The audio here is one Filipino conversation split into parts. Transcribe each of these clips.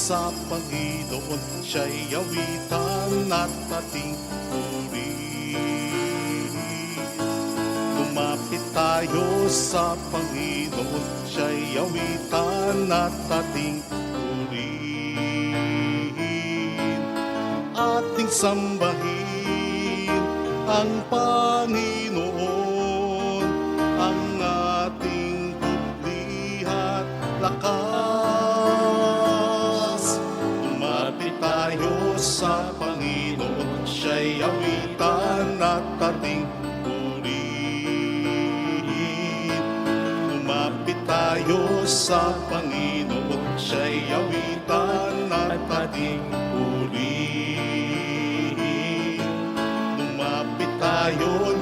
sa Panginoon, siya'y awitan at ating purihin. Lumapit tayo sa Panginoon, siya'y awitan at ating purihin. Ating sambahin ang Panginoon, ang ating bublihat lakas. Lumapit tayo sa Panginoon, siya'y awitan at ating purihin. Lumapit tayo sa Panginoon, siya'y awitan at ating purihin.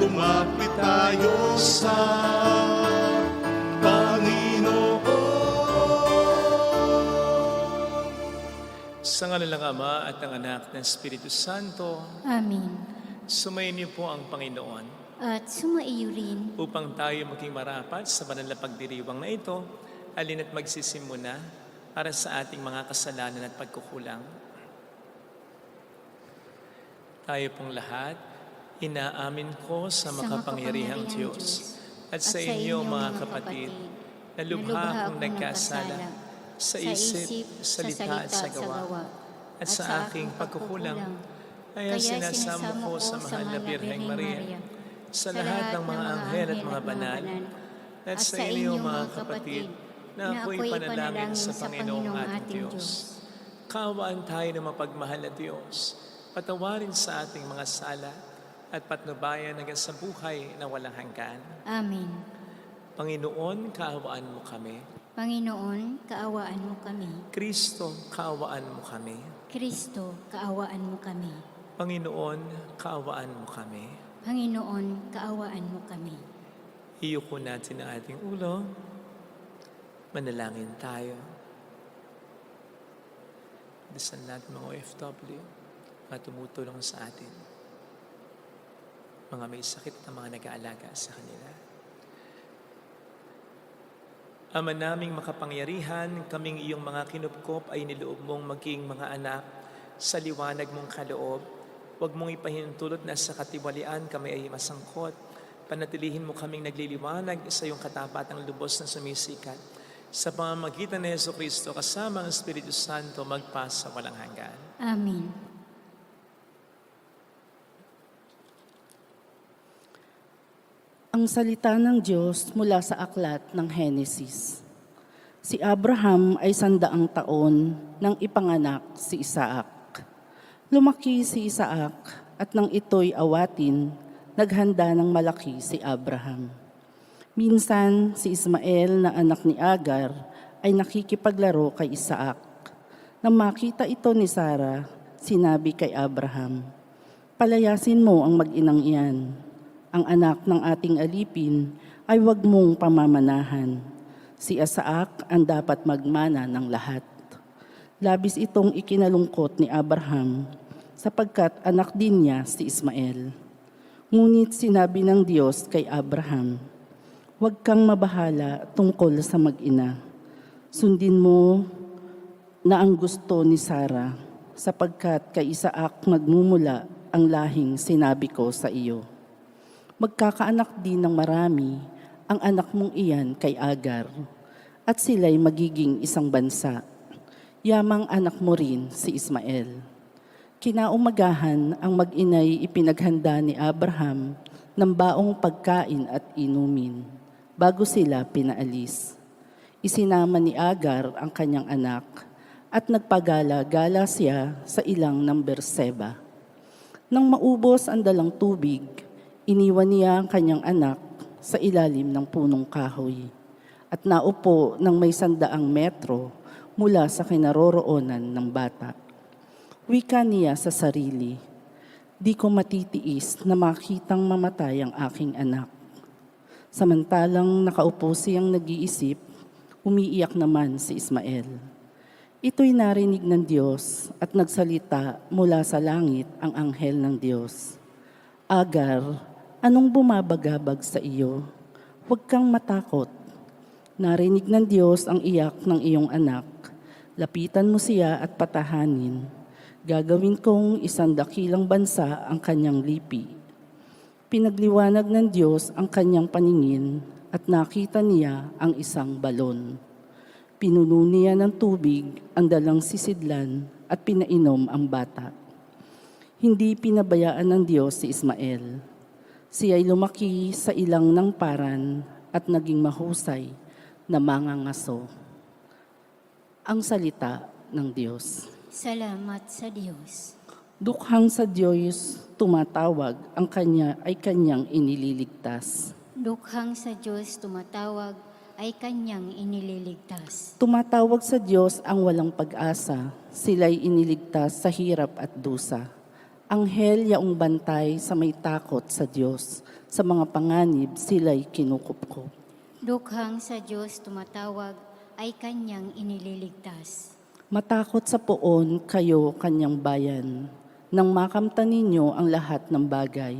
Lumapit tayo sa Panginoon. Sa ngalan ng Ama at ng Anak ng Espiritu Santo, Amen. sumayin niyo po ang Panginoon At sumaiyo rin. upang tayo maging marapat sa banal na pagdiriwang na ito, alin at magsisimuna para sa ating mga kasalanan at pagkukulang. Tayo pong lahat, inaamin ko sa makapangyarihang Diyos at sa inyo mga kapatid, na lubha akong nagkasala sa isip, salita at sa gawa, at sa aking pagkukulang. Kaya sinasamo ko sa mahal na Birheng Maria, sa lahat ng mga anghel at mga banal, at sa inyo mga kapatid, na ako'y panalangin sa Panginoong ating Diyos. Kaawaan tayo ng mapagmahal na Diyos, patawarin sa ating mga sala, at patnubayan hanggang sa buhay na walang hanggan. Amen. Panginoon, kaawaan mo kami. Panginoon, kaawaan mo kami. Kristo, kaawaan mo kami. Kristo, kaawaan mo kami. Panginoon, kaawaan mo kami. Panginoon, kaawaan mo kami. Iyuko natin ang ating ulo. Manalangin tayo. Dasal natin mga OFW na tumutulong sa atin. Mga may sakit na mga nag-aalaga sa kanila. Ama naming makapangyarihan, kaming iyong mga kinupkop ay niloob mong maging mga anak sa liwanag mong kaloob. Huwag mong ipahintulot na sa katiwalian kami ay masangkot. Panatilihin mo kaming nagliliwanag sa iyong katapatang lubos na sumisikat. Sa pamamagitan ni Jesucristo kasama ang Espiritu Santo magpas sa walang hanggan. Amen. Ang salita ng Diyos mula sa aklat ng Henesis. Si Abraham ay 100 taon nang ipanganak si Isaac. Lumaki si Isaac at nang ito'y awatin, naghanda ng malaki si Abraham. Minsan si Ismael na anak ni Agar ay nakikipaglaro kay Isaac. Nang makita ito ni Sarah, sinabi kay Abraham, "Palayasin mo ang mag-inang iyan. Ang anak ng ating alipin ay huwag mong pamamanahan. Si Isaac ang dapat magmana ng lahat." Labis itong ikinalungkot ni Abraham sapagkat anak din niya si Ismael. Ngunit sinabi ng Diyos kay Abraham, "Huwag kang mabahala tungkol sa mag-ina. Sundin mo na ang gusto ni Sarah sapagkat kay Isaac magmumula ang lahing sinabi ko sa iyo. Magkakaanak din ng marami ang anak mong iyan kay Agar, at sila'y magiging isang bansa. Yamang anak mo rin si Ismael." Kinaumagahan ang mag-inay ipinaghanda ni Abraham ng baong pagkain at inumin bago sila pinaalis. Isinama ni Agar ang kanyang anak at nagpagala-gala siya sa ilang ng Berseba. Nang maubos ang dalang tubig, iniwan niya ang kanyang anak sa ilalim ng punong kahoy at naupo ng may 100 metro mula sa kinaroroonan ng bata. Wika niya sa sarili, "Di ko matitiis na makitang mamatay ang aking anak." Samantalang nakaupo siyang nag-iisip, umiiyak naman si Ismael. Ito'y narinig ng Diyos at nagsalita mula sa langit ang anghel ng Diyos. "Agar, anong bumabagabag sa iyo? Huwag kang matakot. Narinig ng Diyos ang iyak ng iyong anak. Lapitan mo siya at patahanin. Gagawin kong isang dakilang bansa ang kanyang lipi. Pinagliwanag ng Diyos ang kanyang paningin at nakita niya ang isang balon. Pinuno niya ng tubig ang dalang sisidlan at pinainom ang bata. Hindi pinabayaan ng Diyos si Ismael. Siya ay lumaki sa ilang ng paran at naging mahusay na mangangaso. Ang salita ng Diyos. Salamat sa Diyos. Dukhang sa Diyos tumatawag, ang kanya ay kanyang inililigtas. Dukhang sa Diyos tumatawag ay kanyang inililigtas. Tumatawag sa Diyos ang walang pag-asa, sila'y iniligtas sa hirap at dusa. Anghel yaong bantay sa may takot sa Diyos, sa mga panganib sila'y kinukupkup. Dukhang sa Diyos tumatawag ay kanyang inililigtas. Matakot sa poon kayo kanyang bayan, nang makamtan ninyo ang lahat ng bagay.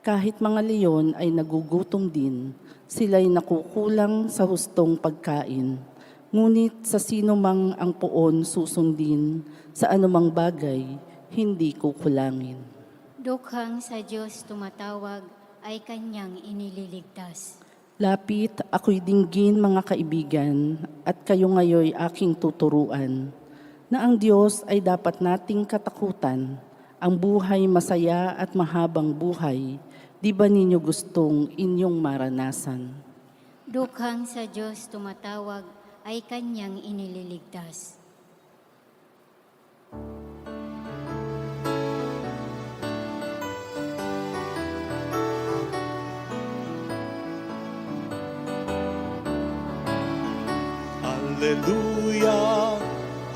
Kahit mga leon ay nagugutom din, sila'y nakukulang sa hustong pagkain. Ngunit sa sino mang ang poon susundin, sa anumang bagay, hindi kukulangin. Dukhang sa Diyos tumatawag ay kanyang inililigtas. Lapit, ako'y dinggin mga kaibigan, at kayo ngayoy aking tuturuan, na ang Diyos ay dapat nating katakutan, ang buhay masaya at mahabang buhay, di ba ninyo gustong inyong maranasan? Dukhang sa Diyos tumatawag ay kanyang inililigtas. Hallelujah,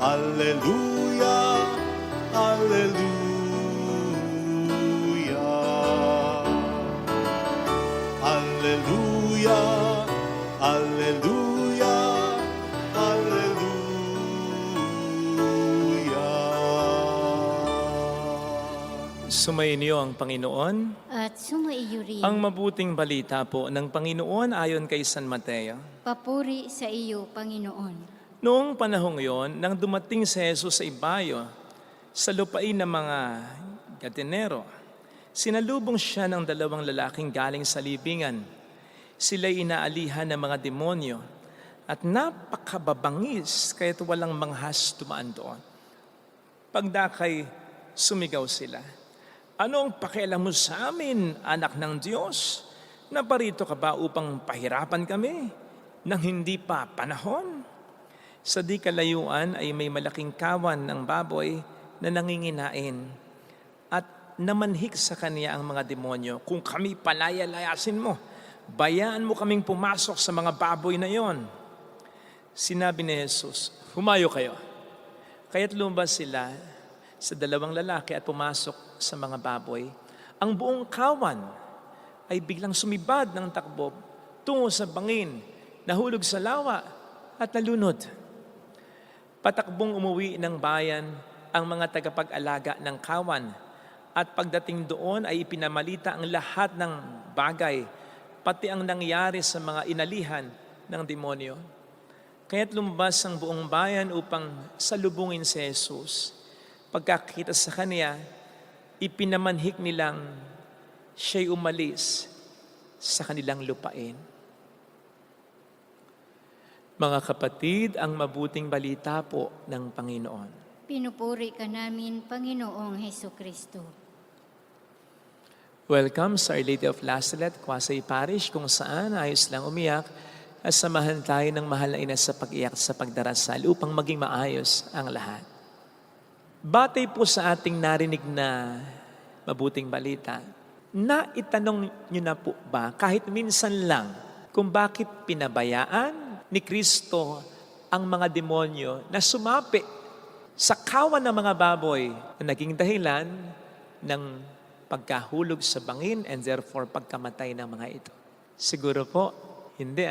Hallelujah, Hallelujah. Hallelujah, Hallelujah, Hallelujah. Sumainyo ang Panginoon. At sumaiyo rin. Ang mabuting balita po ng Panginoon ayon kay San Mateo. Papuri sa iyo, Panginoon. Noong panahong yon, nang dumating si Jesus sa ibayo, sa lupain ng mga Gadareno, sinalubong siya ng dalawang lalaking galing sa libingan. Sila'y inaalihan ng mga demonyo at napakababangis kaya't walang manghas dumaan doon. Pagdakay, sumigaw sila, "Anong pakialam mo sa amin, anak ng Diyos? Naparito ka ba upang pahirapan kami nang hindi pa panahon?" Sa di kalayuan ay may malaking kawan ng baboy na nanginginain at namanhik sa kanya ang mga demonyo, "Kung kami palaya-layasin mo, bayaan mo kaming pumasok sa mga baboy na yon." Sinabi ni Jesus, "Humayo kayo." Kaya't lumabas sila sa dalawang lalaki at pumasok sa mga baboy. Ang buong kawan ay biglang sumibad ng takbo tungo sa bangin, nahulog sa lawa at nalunod. Patakbong umuwi ng bayan ang mga tagapag-alaga ng kawan at pagdating doon ay ipinamalita ang lahat ng bagay, pati ang nangyari sa mga inalihan ng demonyo. Kaya't lumabas ang buong bayan upang salubungin si Jesus. Pagkakita sa kanya, ipinamanhik nilang siya'y umalis sa kanilang lupain. Mga kapatid, ang mabuting balita po ng Panginoon. Pinupuri ka namin, Panginoong Hesukristo. Welcome sa Our Lady of Lazaret, Quasay Parish, kung saan ayos lang umiyak at samahan tayo ng mahal na ina sa pag-iyak sa pagdarasal upang maging maayos ang lahat. Batay po sa ating narinig na mabuting balita, naitanong nyo na po ba kahit minsan lang kung bakit pinabayaan ni Kristo ang mga demonyo na sumapi sa kawan ng mga baboy na naging dahilan ng pagkahulog sa bangin and therefore pagkamatay ng mga ito? Siguro po, hindi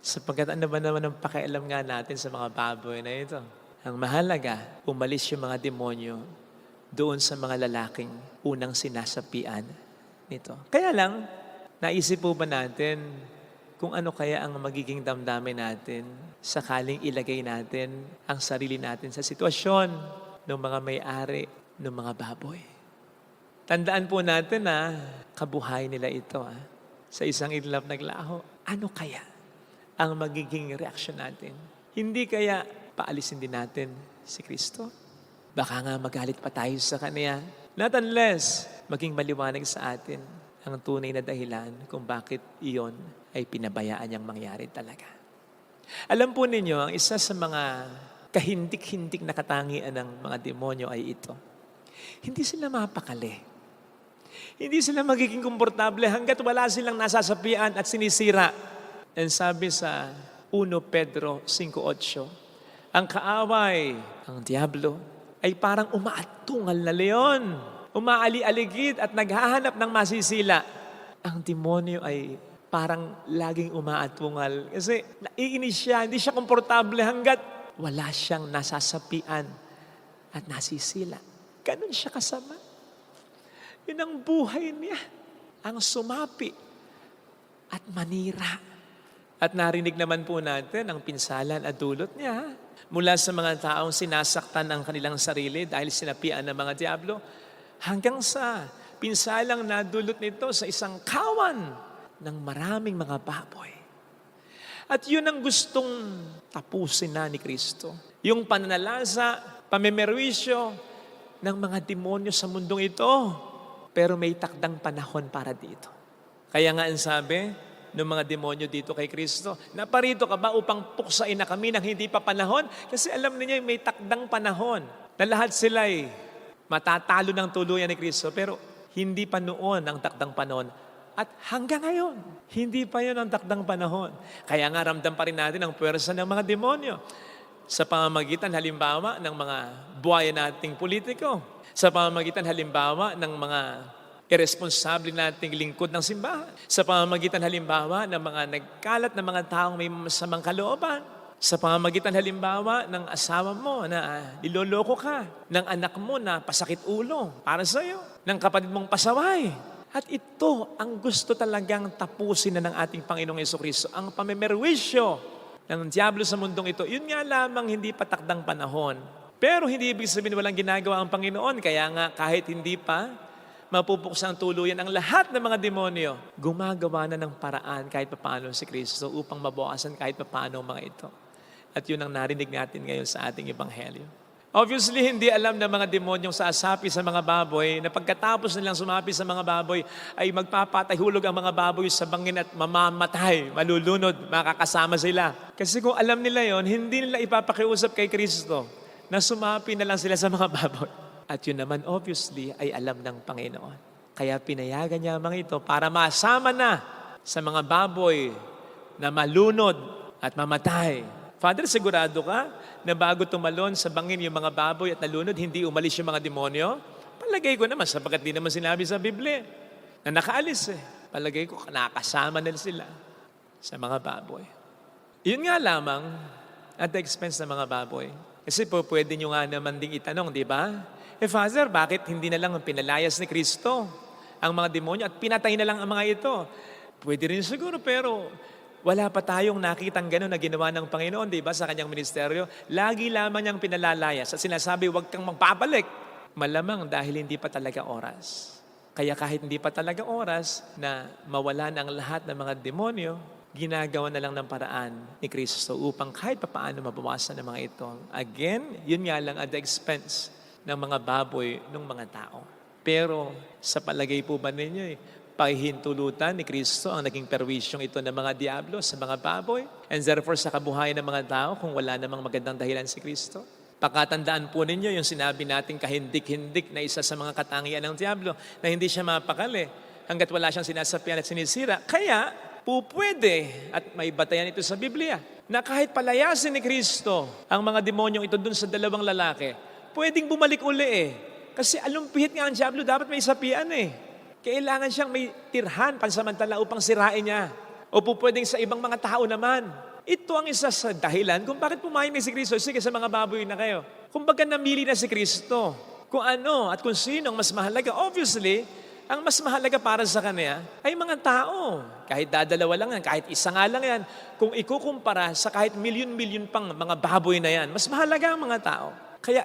Sapagkat ano ba naman ang pakialam nga natin sa mga baboy na ito? Ang mahalaga, umalis yung mga demonyo doon sa mga lalaking unang sinasapian nito. Kaya lang, naisip po ba natin kung ano kaya ang magiging damdamin natin sakaling ilagay natin ang sarili natin sa sitwasyon ng mga may-ari ng mga baboy. Tandaan po natin na kabuhay nila ito sa isang iglap naglaho. Ano kaya ang magiging reaksyon natin? Hindi kaya paalisin din natin si Kristo? Baka nga magalit pa tayo sa Kanya. Not unless maging maliwanag sa atin ang tunay na dahilan kung bakit iyon ay pinabayaan niyang mangyari talaga. Alam po ninyo, ang isa sa mga kahindik-hindik na katangian ng mga demonyo ay ito. Hindi sila mapakali. Hindi sila magiging komportable hanggat wala silang nasasapian at sinisira. And sabi sa 1 Pedro 5:8, ang kaaway, ang diablo, ay parang umaatungal na leon. Umaali-aligid at naghahanap ng masisila. Ang demonyo ay parang laging umaatungal. Kasi naiinis siya, hindi siya komportable hanggat wala siyang nasasapian at nasisila. Ganun siya kasama. Yun ang buhay niya. Ang sumapi at manira. At narinig naman po natin ang pinsalan at dulot niya. Mula sa mga taong sinasaktan ang kanilang sarili dahil sinapian ng mga diablo, hanggang sa pinsalang nadulot nito sa isang kawan ng maraming mga baboy. At yun ang gustong tapusin na ni Kristo. Yung pananalasa, pamimerwisyo ng mga demonyo sa mundong ito. Pero may takdang panahon para dito. Kaya nga ang sabi ng mga demonyo dito kay Kristo, naparito ka ba upang puksain na kami nang hindi pa panahon? Kasi alam niyo may takdang panahon na lahat sila ay matatalo ng tuluyan ni Kristo. Pero hindi pa noon ang takdang panahon. At hanggang ngayon, hindi pa yun ang takdang panahon. Kaya nga ramdam pa rin natin ang puwersa ng mga demonyo. Sa pamamagitan halimbawa ng mga buhay nating politiko. Sa pamamagitan halimbawa ng mga irresponsable nating lingkod ng simbahan. Sa pamamagitan halimbawa ng mga nagkalat na mga taong may masamang kalooban. Sa pamamagitan halimbawa ng asawa mo na niloloko ka. Ng anak mo na pasakit ulo para sa iyo. Ng kapatid mong pasaway. At ito ang gusto talagang tapusin na ng ating Panginoong Jesucristo. Ang pamimerwisyo ng diablo sa mundong ito. Yun nga lamang hindi patakdang panahon. Pero hindi ibig sabihin walang ginagawa ang Panginoon. Kaya nga kahit hindi pa mapupuksan ang tuluyan ang lahat ng mga demonyo, gumagawa na ng paraan kahit papaano si Kristo upang mabawasan kahit papaano ang mga ito. At yun ang narinig natin ngayon sa ating Ebanghelyo. Obviously, hindi alam ng mga demonyong saasapi sa mga baboy na pagkatapos nilang sumapi sa mga baboy ay magpapatahulog ang mga baboy sa bangin at mamamatay, malulunod, makakasama sila. Kasi kung alam nila yon, hindi nila ipapakiusap kay Kristo na sumapi na lang sila sa mga baboy. At yun naman obviously ay alam ng Panginoon. Kaya pinayagan niya ang mga ito para masama na sa mga baboy na malunod at mamatay. Father, sigurado ka na bago tumalon sa bangin yung mga baboy at nalunod, hindi umalis yung mga demonyo? Palagay ko naman, sapagkat di naman sinabi sa Biblia na nakaalis Palagay ko nakasama nila sila sa mga baboy. Yun nga lamang at the expense ng mga baboy. Kasi po pwede nyo nga naman ding itanong, di ba? Father, bakit hindi na lang pinalayas ni Kristo ang mga demonyo at pinatay na lang ang mga ito? Pwede rin siguro, pero wala pa tayong nakitang gano'n na ginawa ng Panginoon, di ba, sa kanyang ministeryo. Lagi lamang niyang pinalalayas at sinasabi, huwag kang magpapalik. Malamang dahil hindi pa talaga oras. Kaya kahit hindi pa talaga oras na mawalan ang lahat ng mga demonyo, ginagawa na lang ng paraan ni Kristo upang kahit papaano mabawasan ng mga ito. Again, yun nga lang at the expense ng mga baboy ng mga tao. Pero sa palagay po ba ninyo, pahihintulutan ni Kristo ang naging perwisyong ito ng mga diablo sa mga baboy? And therefore sa kabuhayan ng mga tao kung wala namang magandang dahilan si Kristo? Pakatandaan po ninyo yung sinabi nating kahindik-hindik na isa sa mga katangian ng diablo na hindi siya mapakali hanggat wala siyang sinasapian at sinisira. Kaya pupwede at may batayan ito sa Biblia na kahit palayasin ni Kristo ang mga demonyong ito dun sa dalawang lalaki, pwedeng bumalik uli Kasi alumpihit nga ang diablo, dapat may sapian Kailangan siyang may tirhan pansamantala upang sirain niya. O pwedeng sa ibang mga tao naman. Ito ang isa sa dahilan kung bakit pumayag ni si Kristo. Sige, sa mga baboy na kayo. Kung baga namili na si Kristo, kung ano at kung sino ang mas mahalaga, obviously, Ang mas mahalaga para sa Kanya ay mga tao. Kahit dadalawa lang yan, kahit isa nga lang yan. Kung ikukumpara sa kahit milyon-milyon pang mga baboy na yan, mas mahalaga ang mga tao. Kaya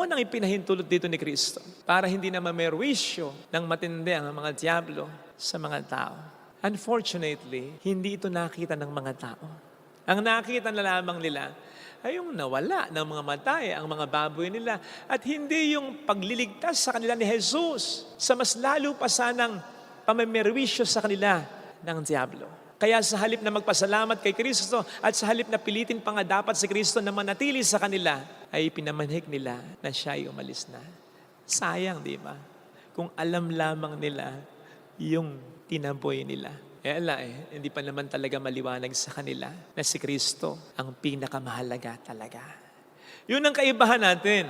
Yun ang ipinahintulot dito ni Kristo para hindi na mamerwisyo ng matindi ang mga diablo sa mga tao. Unfortunately, hindi ito nakita ng mga tao. Ang nakita na lamang nila ay yung nawala ng mga matay, ang mga baboy nila, at hindi yung pagliligtas sa kanila ni Jesus sa mas lalo pa sanang pamamerwisyo sa kanila ng diablo. Kaya sa halip na magpasalamat kay Kristo at sa halip na pilitin pa nga dapat si Kristo na manatili sa kanila, ay pinamanhik nila na siya ay umalis na. Sayang, di ba? Kung alam lamang nila yung tinaboy nila. Hindi pa naman talaga maliwanag sa kanila na si Kristo ang pinakamahalaga talaga. Yun ang kaibahan natin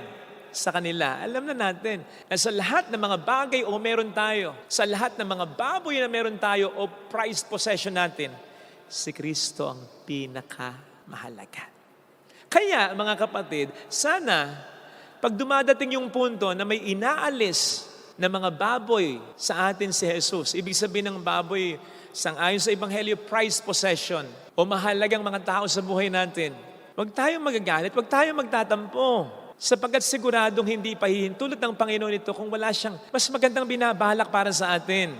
sa kanila. Alam na natin na sa lahat ng mga bagay o meron tayo, sa lahat ng mga baboy na meron tayo o prized possession natin, si Kristo ang pinakamahalaga. Kaya mga kapatid, sana pag dumadating yung punto na may inaalis na mga baboy sa atin si Jesus, ibig sabihin ng baboy, sangayon sa Ebanghelyo, prized possession o mahalagang mga tao sa buhay natin, huwag tayong magagalit, huwag tayong magtatampo. Sapagkat siguradong hindi pahihintulot ng Panginoon ito kung wala siyang mas magandang binabalak para sa atin.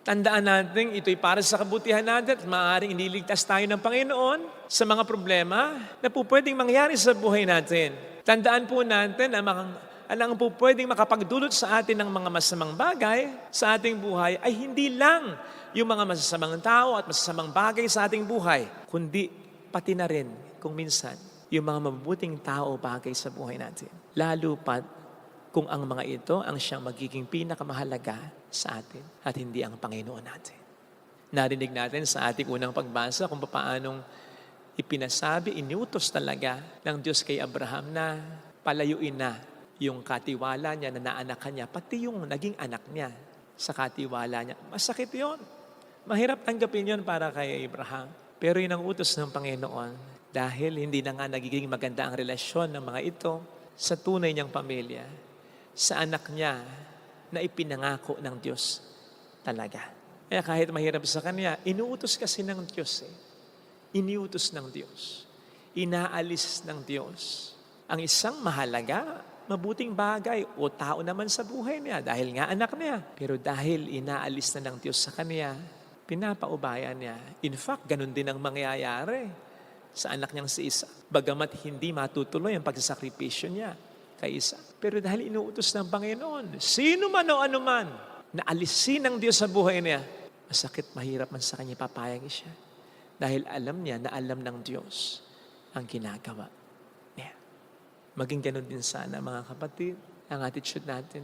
Tandaan natin, ito'y para sa kabutihan natin at maaaring iniligtas tayo ng Panginoon sa mga problema na po pwedeng mangyari sa buhay natin. Tandaan po natin ang po pwedeng makapagdulot sa atin ng mga masamang bagay sa ating buhay ay hindi lang yung mga masasamang tao at masasamang bagay sa ating buhay, kundi pati na rin kung minsan yung mga mabubuting tao bagay sa buhay natin. Lalo pat kung ang mga ito ang siyang magiging pinakamahalaga sa atin at hindi ang Panginoon natin. Narinig natin sa ating unang pagbasa kung paanong ipinasabi, inutos talaga ng Diyos kay Abraham na palayuin na yung katiwala niya na naanakan niya, pati yung naging anak niya sa katiwala niya. Masakit yun. Mahirap tanggapin yun para kay Abraham. Pero yun ang utos ng Panginoon. Dahil hindi na nga nagiging maganda ang relasyon ng mga ito sa tunay niyang pamilya, sa anak niya na ipinangako ng Diyos talaga. Kaya kahit mahirap sa kanya, inuutos kasi ng Diyos. Iniutos ng Diyos. Inaalis ng Diyos ang isang mahalaga, mabuting bagay o tao naman sa buhay niya dahil nga anak niya. Pero dahil inaalis na ng Diyos sa kanya, pinapaubayan niya. In fact, ganun din ang mangyayari sa anak niyang si Isa. Bagamat hindi matutuloy ang pagsasakripisyo niya kay Isa. Pero dahil inuutos ng Panginoon, sino man o anuman na alisin ng Diyos sa buhay niya, masakit, mahirap man sa kanya, papayag siya. Dahil alam niya na alam ng Diyos ang ginagawa niya. Maging ganun din sana mga kapatid, ang attitude natin.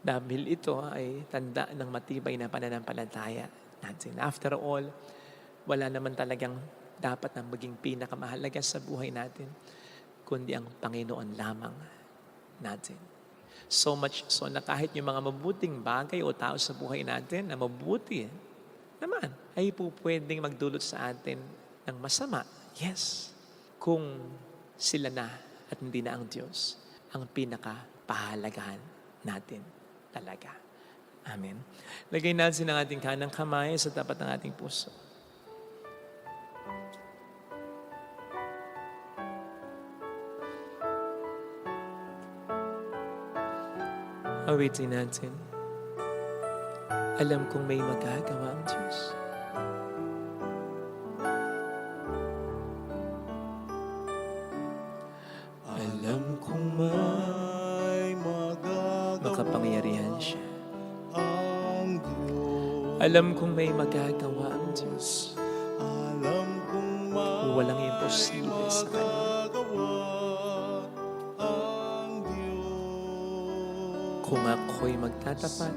Dahil ito ay tanda ng matibay na pananampalataya natin. After all, wala naman talagang dapat na maging pinakamahalaga sa buhay natin, kundi ang Panginoon lamang natin. So much so na kahit yung mga mabuting bagay o tao sa buhay natin na mabuti naman, ay po pwedeng magdulot sa atin ng masama. Yes, kung sila na at hindi na ang Diyos ang pinakapahalagahan natin talaga. Amen. Lagay natin ang ating kanang kamay sa tapat ng ating puso. Awitin natin. Alam kong may magagawa ang Diyos. Alam kong may magagawa Makapangyarihan siya. ang Diyos. Alam kong may magagawa ang Diyos. Alam kong may Walang imposible sa Kanya. magagawa ang Diyos. Kung ako'y magtatapat,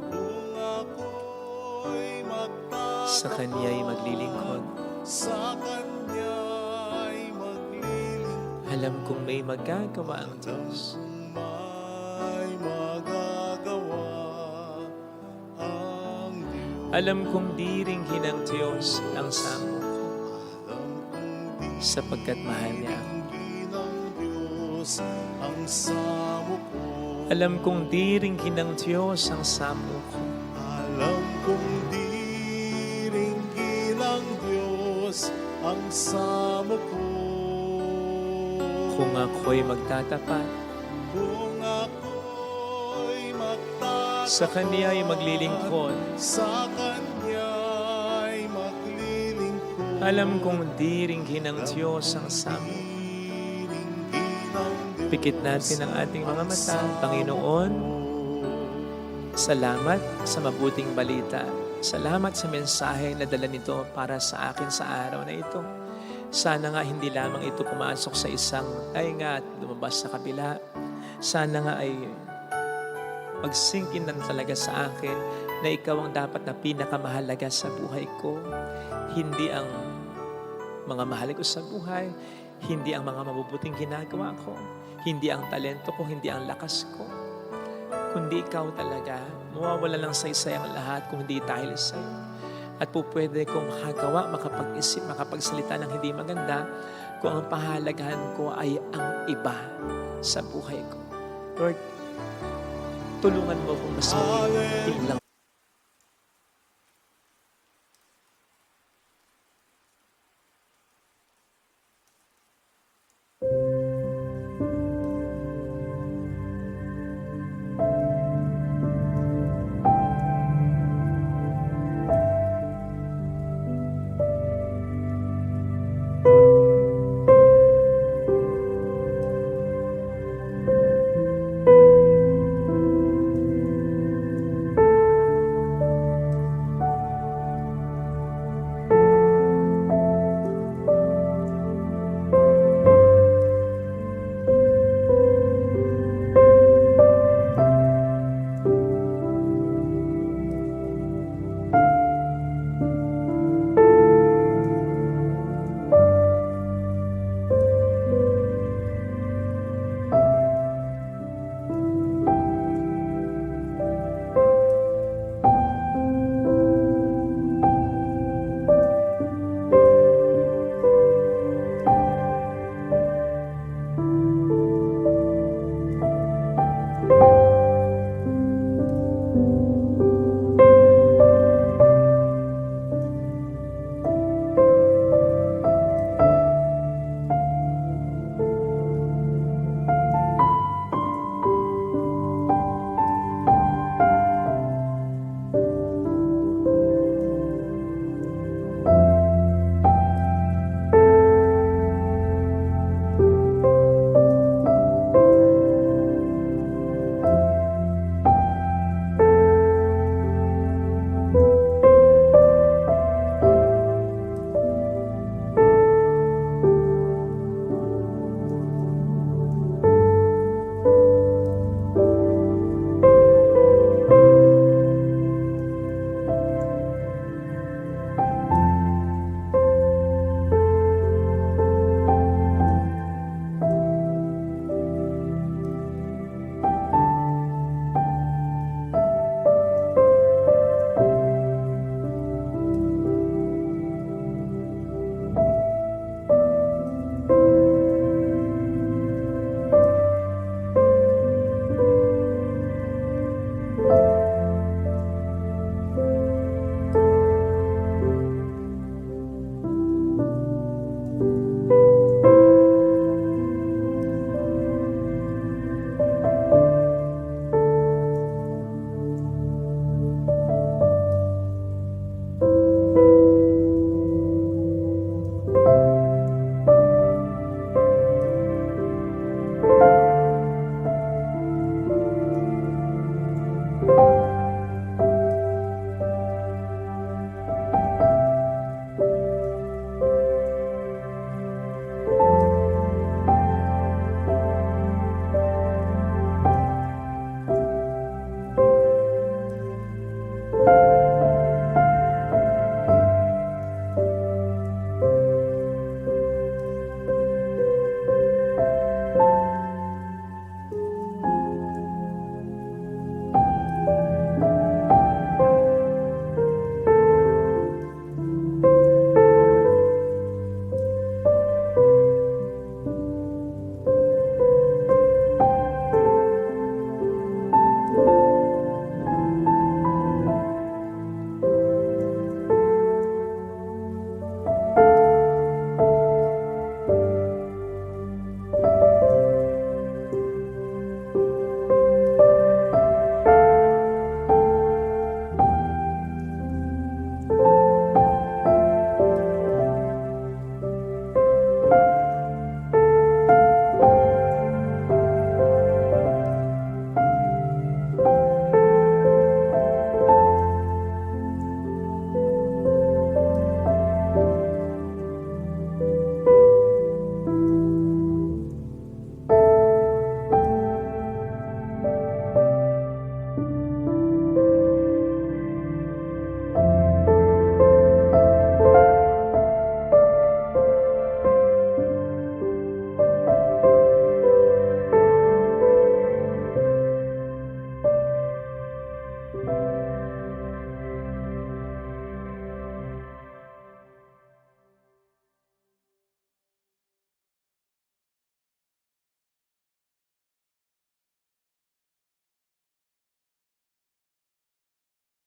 Kung ako'y magtatapat sa Kanya'y maglilingkod. sa Kanya'y maglilingkod, Alam kong may magagawa ang Diyos. may magagawa ang Diyos. Alam kong diringgin ng Diyos ang samo ko, sapagkat mahal niya ako. Diringgin ng Diyos ang samo ko. Alam kong diringgin ng Diyos ang samo ko, Alam kong diringgin ng Diyos ang samo ko. kung ako'y magtatapat, Kung ako'y magtatapat sa Kanya'y maglilingkod. sa Kanya'y maglilingkod. Alam kong diringgin ng Diyos ang samo. Diringgin ng Diyos Pikit natin ang ating mga mata. Panginoon, salamat sa mabuting balita. Salamat sa mensahe na dala nito para sa akin sa araw na ito. Sana nga hindi lamang ito pumasok sa isang tainga at lumabas sa kabila. Sana nga ay magsingkin na talaga sa akin na ikaw ang dapat na pinakamahalaga sa buhay ko. Hindi ang mga mahal ko sa buhay, hindi ang mga mabubuting ginagawa ko, hindi ang talento ko, hindi ang lakas ko, kundi ikaw talaga. Mawawala lang sa isa ang lahat kung hindi dahil sa'yo. At po pwede kong makagawa, makapag-isip, makapagsalita ng hindi maganda kung ang pahalagahan ko ay ang iba sa buhay ko. Lord, tulungan mo kung mas maging ilang.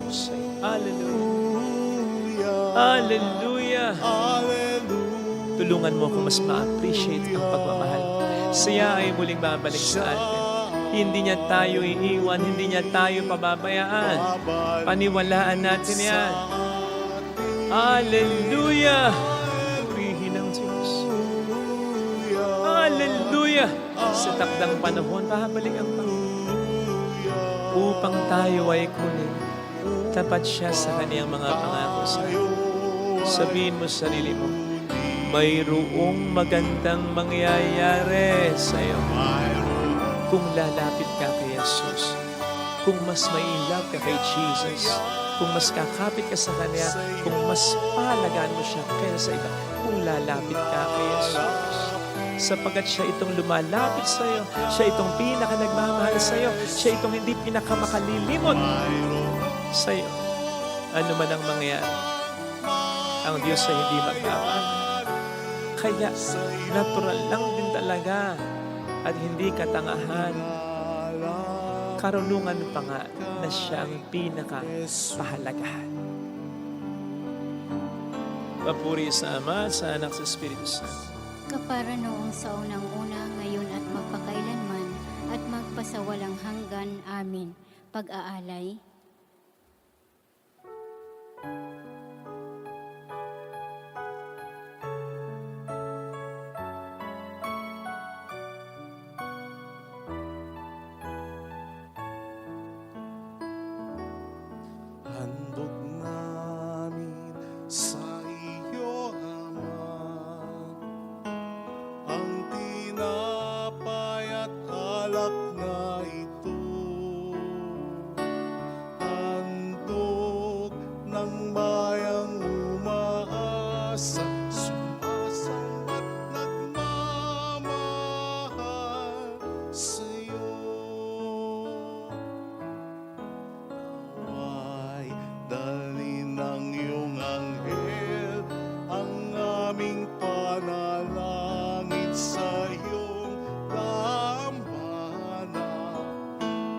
ko sa iyo. Hallelujah. Hallelujah. Hallelujah. Tulungan mo ako mas ma-appreciate ang pagmamahal. Siya ay muling babalik sa atin. Hindi niya tayo iiwan, hindi niya tayo pababayaan. Paniwalaan natin yan. Hallelujah! Purihin ang Diyos. Hallelujah! Sa takdang panahon, babalik ang Panginoon. Upang tayo ay kunin, tapat siya sa kaniyang mga pangako sa iyo. Sabihin mo sa sarili mo, mayroong magandang mangyayari sa iyo. Kung lalapit ka kay Jesus, kung mas may love ka kay Jesus, kung mas kakapit ka sa Kanya, kung mas pahalagaan mo siya kaysa sa iba, kung lalapit ka kay Jesus. Sapagkat siya itong lumalapit sa iyo, siya itong pinaka-nagmamahal sa iyo, siya itong hindi pinaka-makalilimot sa iyo. Ano man ang mangyayari, ang Diyos ay hindi magbabago. Kaya, natural lang din talaga at hindi katangahan, karunungan pa nga na siya ang pinaka-pahalagahan. Papuri sa Ama, sa Anak, sa Espiritu Santo. Kapara noong sa unang-una, ngayon at magpakailanman, at magpasawalang hanggan. Amin. Pag-aalay. Handog namin sa iyo, Ama, ang tinapay at alak na ito. Handog ng bayang umaasa, sumasambat nagmamahal sa iyo. Naway dalhin ng iyong anghel ang aming panalangin sa iyong dambana,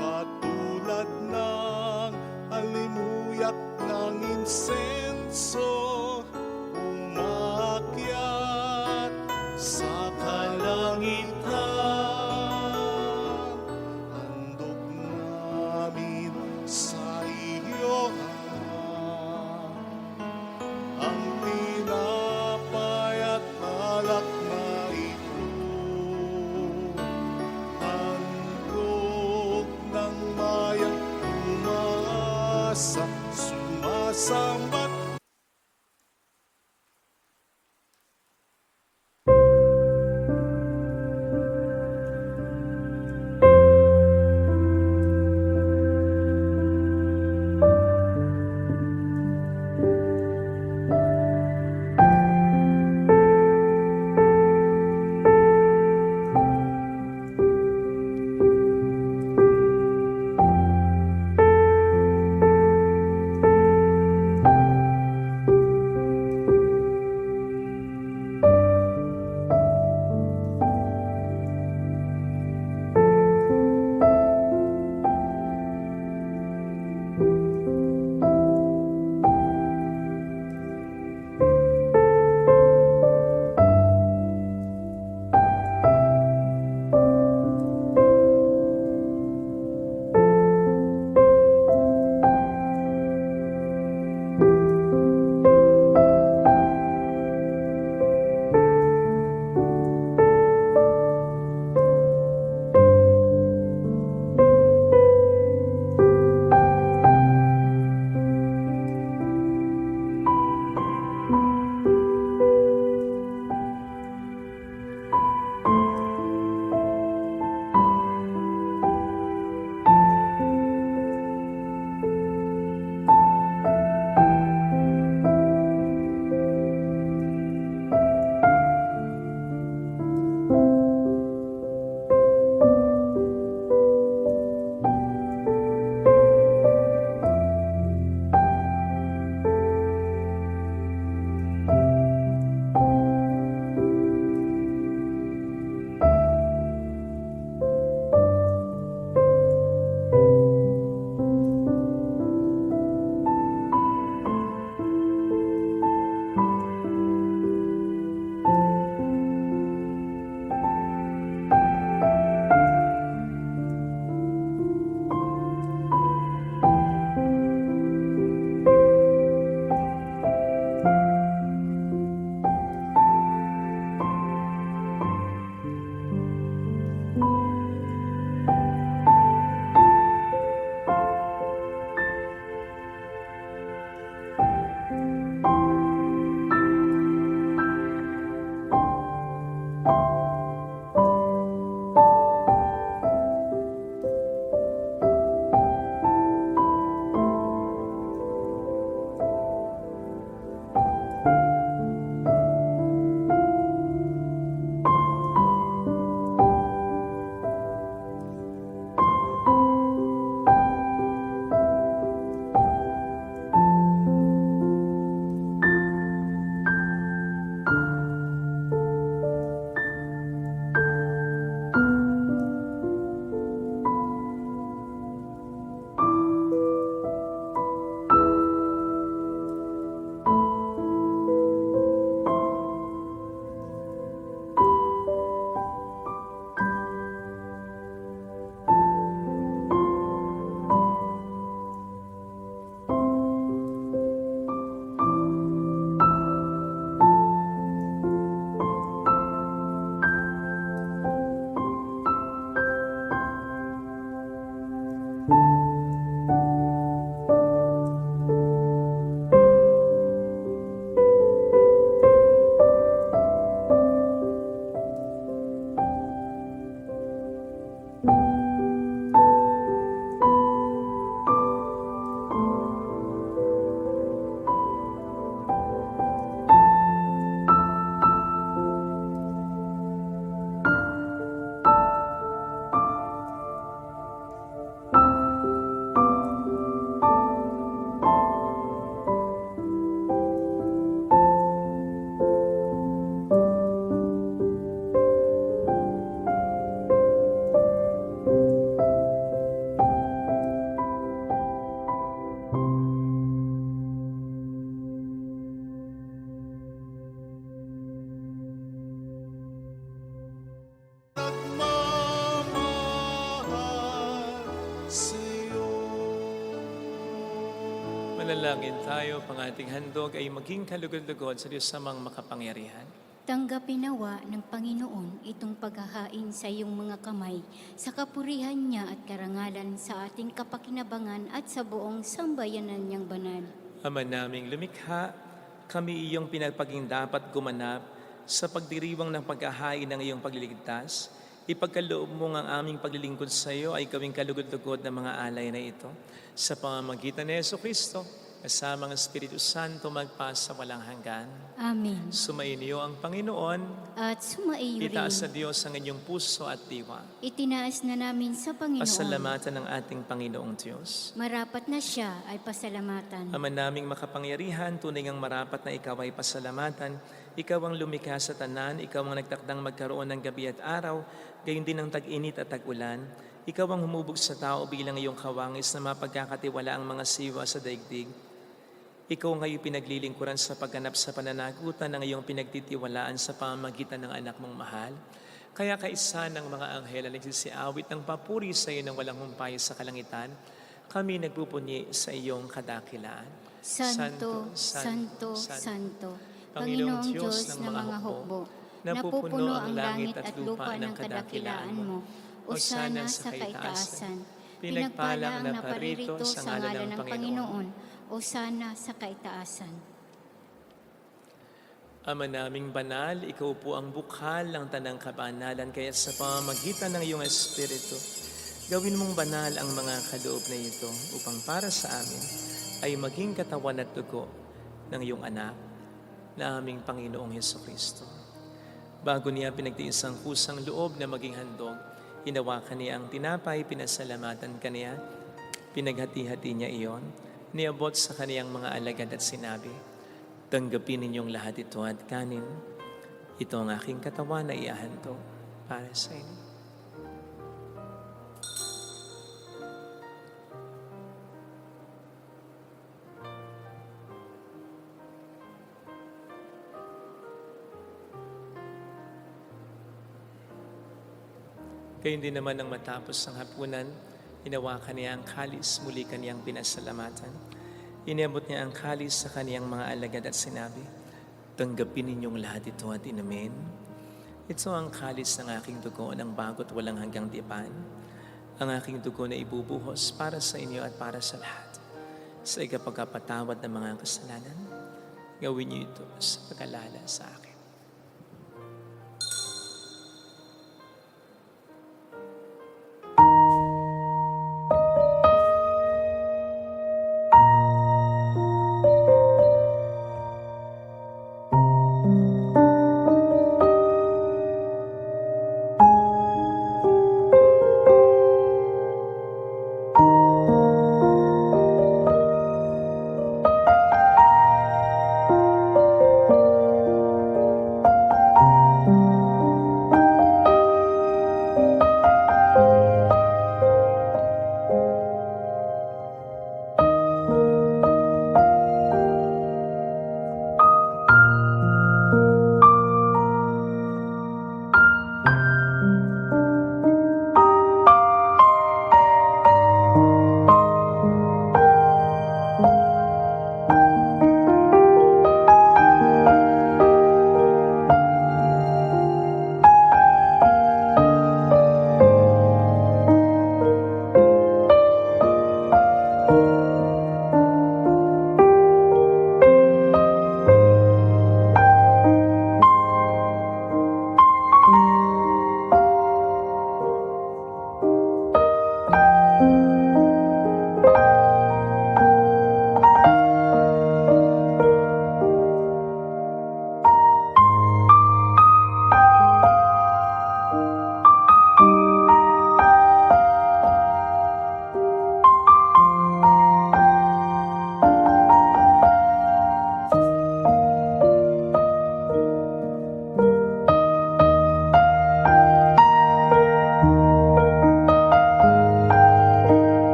katulad ng alimuyak ng insenso umakyat sa kalangitan. Handog namin sa iyo, Ama, ang tinapay at Manalangin tayo, pang ating handog ay maging kalugod-lugod sa Diyos samang makapangyarihan. Tanggapin nawa ng Panginoon itong paghahain sa iyong mga kamay, sa kapurihan niya at karangalan sa ating kapakinabangan at sa buong sambayanan niyang banal. Ama naming lumikha, kami iyong pinagpaging dapat gumanap sa pagdiriwang ng paghahain ng iyong pagliligtas. Ipagkaloob mo ang aming paglilingkod sa iyo ay gawing kalugod-lugod ng mga alay na ito. Sa pamamagitan ni Jesucristo, kasama ng Espiritu Santo magpasa walang hanggan. Amen. Sumainyo ang Panginoon. At sumaiyo Itaas sa rin. Diyos ang inyong puso at diwa. Itinaas na namin sa Panginoon. Pasalamatan ng ating Panginoong Diyos. Marapat na siya ay pasalamatan. Ama naming makapangyarihan, tunay ngang marapat na ikaw ay pasalamatan. Ikaw ang lumikha sa tanan, ikaw ang nagtakdang magkaroon ng gabi at araw, gayon din ang tag-init at tag-ulan. Ikaw ang humubog sa tao bilang iyong kawangis na mapagkakatiwala ang mga siwa sa daigdig. Ikaw ngayon pinaglilingkuran sa pagganap sa pananagutan ng iyong pinagtitiwalaan sa pamamagitan ng anak mong mahal. Kaya kaisa ng mga anghel na nagsisiawit ng papuri sa iyo ng walang humpay sa kalangitan, kami nagpupunyi sa iyong kadakilaan. Santo, Santo, Santo, Panginoong Diyos ng mga hukbo, napupuno ang langit at lupa ng kadakilaan mo. Osana sa kaitaasan. Pinagpala ang naparirito sa ngalan ng Panginoon. Osana sa kaitaasan. Ama naming banal, ikaw po ang bukhal ng tanang kabanalan, kaya sa pamamagitan ng iyong Espiritu, gawin mong banal ang mga kaloob na ito upang para sa amin ay maging katawan at dugo ng iyong anak na aming Panginoong Hesukristo. Bago niya pinagtiis ang kusang loob na maging handog, hinawakan niya ang tinapay, pinasalamatan kaniya, pinaghati-hati niya iyon, niabot sa kaniyang mga alagad at sinabi, "Tanggapin ninyong lahat ito at kanin. Ito ang aking katawan na iahandog para sa inyo." Gayon din naman nang matapos ang hapunan, hinawakan niya ang kalis, muli kaniyang pinasalamatan. Iniabot niya ang kalis sa kaniyang mga alagad at sinabi, "Tanggapin ninyong lahat ito at inumin. Ito ang kalis ng aking dugo ng bago't walang hanggang tipan. Ang aking dugo na ibubuhos para sa inyo at para sa lahat. Sa ikapagkapatawad ng mga kasalanan, gawin niyo ito sa pag-alala sa akin."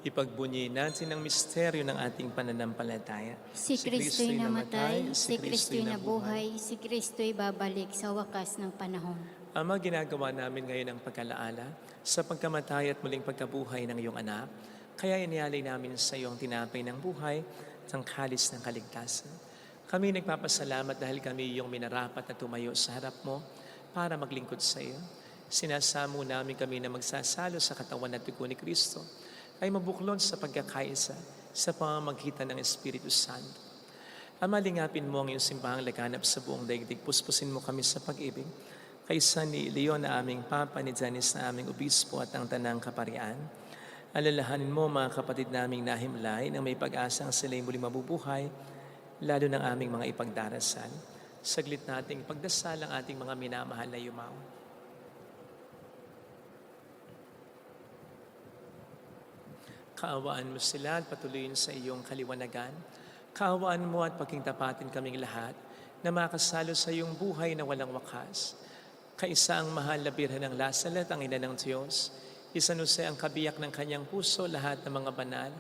Ipagbunyi natin ang misteryo ng ating pananampalataya. Si Kristo'y namatay, si Kristo'y nabuhay, si Kristo'y babalik sa wakas ng panahon. Ama, ginagawa namin ngayon ang pagkalaala sa pagkamatay at muling pagkabuhay ng iyong anak. Kaya inialay namin sa iyo ang tinapay ng buhay at ang kalis ng kaligtasan. Kami nagpapasalamat dahil kami iyong minarapat na tumayo sa harap mo para maglingkod sa iyo. Sinasamo namin kami na magsasalo sa katawan at dugo ni Kristo ay mabuklod sa pagkakaisa sa pamamagitan ng Espiritu Santo. Ama, lingapin mo ang iyong simbahang laganap sa buong daigdig. Puspusin mo kami sa pag-ibig. Kaysa ni Leon na aming Papa, ni Janice na aming Obispo at ang Tanang Kaparian. Alalahanin mo mga kapatid naming nahimlay na may pag-asang sila'y muling mabubuhay, lalo ng aming mga ipagdarasal. Saglit nating pagdasal ang ating mga minamahal na yumaw. Kaawaan mo sila at patuloyin sa iyong kaliwanagan. Kaawaan mo at pagkingtapatin kaming lahat na makasalo sa iyong buhay na walang wakas. Kaisa ang mahal na Birhen ng Lasalet, ang Ina ng Diyos. Isanuse ang kabiyak ng kanyang puso, lahat ng mga banal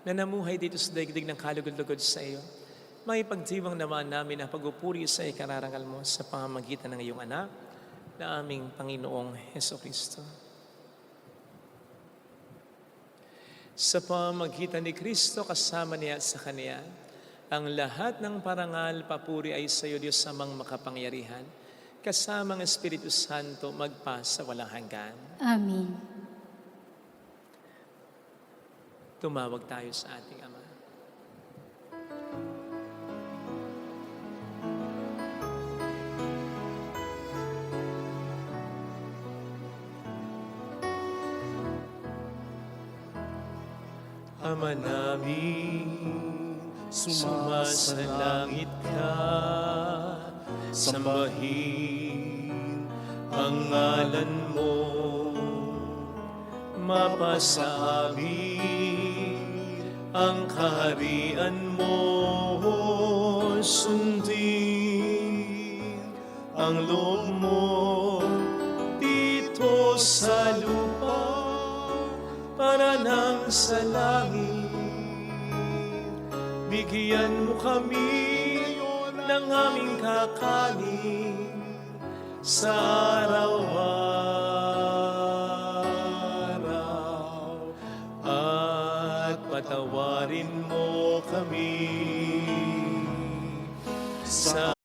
na namuhay dito sa daigdig ng kalugod-lugod sa iyo. Maipagdiwang naman namin ang pagupuri sa ikararangal mo sa pamamagitan ng iyong anak na aming Panginoong Hesukristo. Sa pamamagitan ni Kristo, kasama niya at sa Kanya, ang lahat ng parangal, papuri ay sa iyo, Diyos amang makapangyarihan, kasama ang Espiritu Santo magpa sa walang hanggan. Amen. Tumawag tayo sa ating Ama. Ama namin, sumasalangit ka, sambahin ang ngalan mo, mapasa amin ang kaharian mo, sundin ang loob mo dito sa lupa para nang sa langit. Bigyan mo kami ng aming kakanin sa araw-araw at patawarin mo kami sa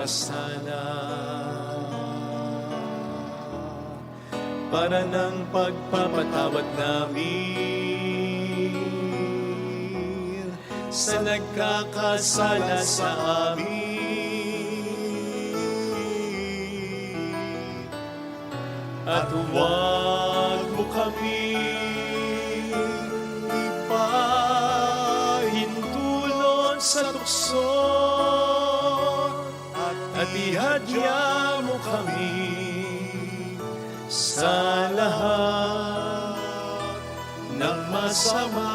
sana para ng pagpapatawad namin sa nagkakasala sa amin. At huwag mo kami ipahintulot sa tukso at ihadya mo kami sa lahat ng masama.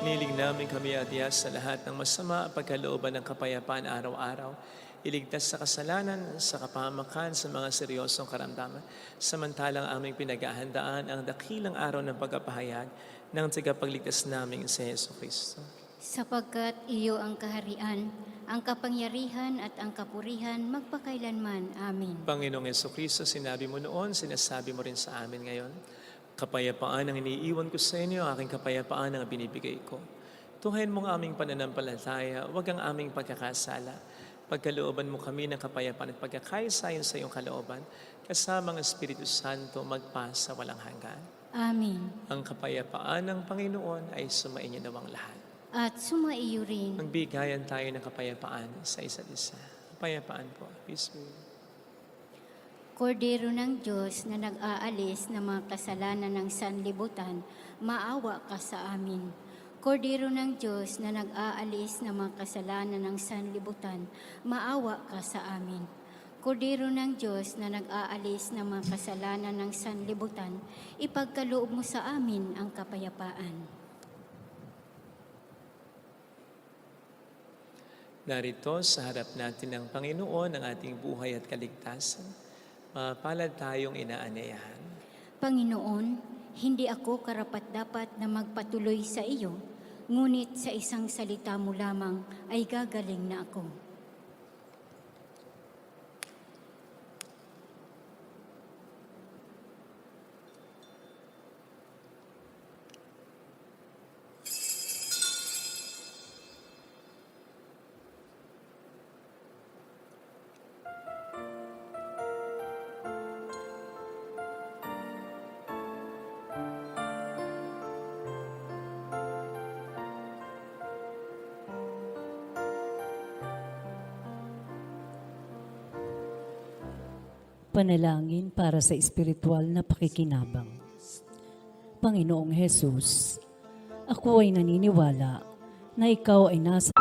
Niling namin kami adya sa lahat ng masama, pagkalooban ng kapayapaan araw-araw, iligtas sa kasalanan, sa kapahamakan, sa mga seryosong karamdaman, samantalang aming pinaghahandaan ang dakilang araw ng pagkapahayag ng tagapagligtas namin sa Hesus Kristo. Sapagkat iyo ang kaharian, ang kapangyarihan at ang kapurihan magpakailanman. Amen. Panginoong Hesus Kristo, sinabi mo noon, sinasabi mo rin sa amin ngayon, kapayapaan ang iniiwan ko sa inyo, aking kapayapaan ang binibigay ko. Tuhayin mo ang aming pananampalataya, huwag ang aming pagkakasala. Pagkalooban mo kami ng kapayapaan at pagkakaisa sa iyong kalooban, kasama ang Espiritu Santo magpasa walang hanggan. Amen. Ang kapayapaan ng Panginoon ay sumainyo nawang lahat. At sumaiyo rin. Magbigayan tayo ng kapayapaan sa isa't isa. Kapayapaan po. Peace be. Kordero ng Diyos na nag-aalis ng mga kasalanan ng sanlibutan, maawa ka sa amin. Kordero ng Diyos na nag-aalis ng mga kasalanan ng sanlibutan, maawa ka sa amin. Kordero ng Diyos na nag-aalis ng mga kasalanan ng sanlibutan, ipagkaloob mo sa amin ang kapayapaan. Narito sa harap natin ng Panginoon ang ating buhay at kaligtasan. Mapalad tayong inaanyayahan. Panginoon, hindi ako karapat-dapat na magpatuloy sa iyo, ngunit sa isang salita mo lamang ay gagaling na ako. Panalangin para sa espiritual na pakikinabang. Panginoong Hesus, ako ay naniniwala na ikaw ay nasa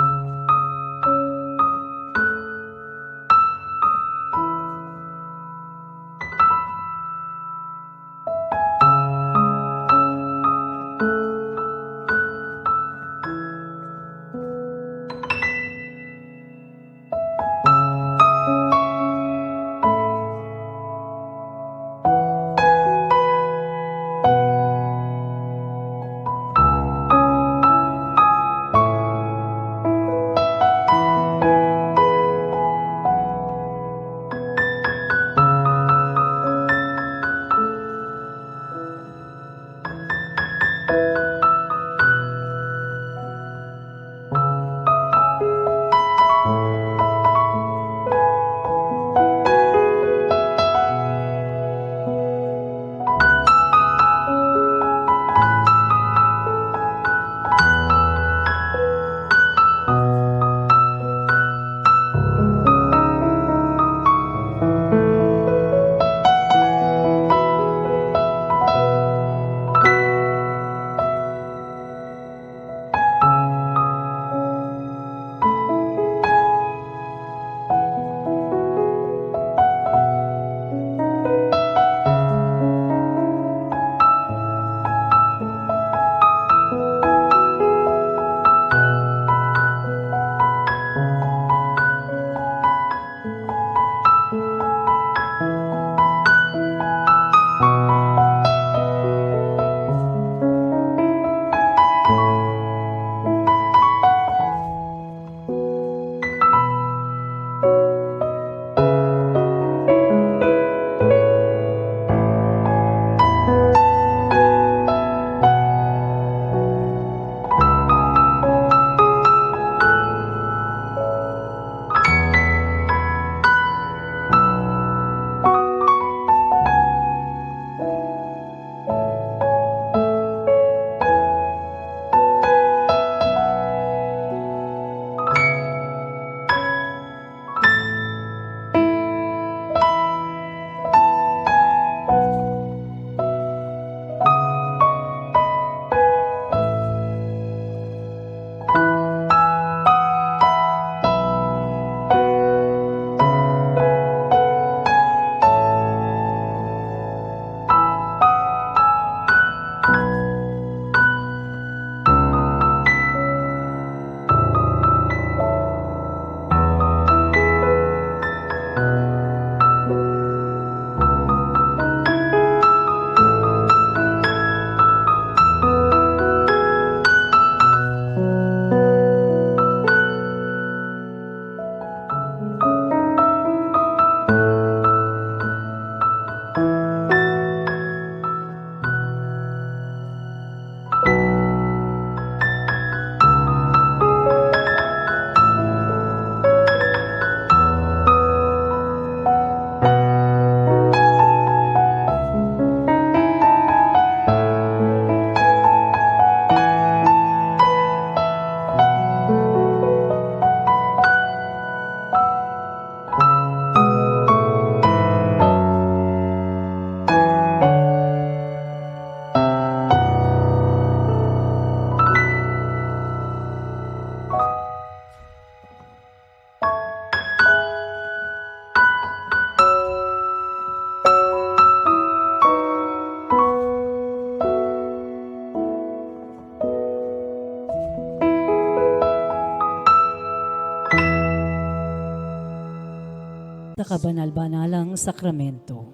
sa kabanal-banalang sakramento.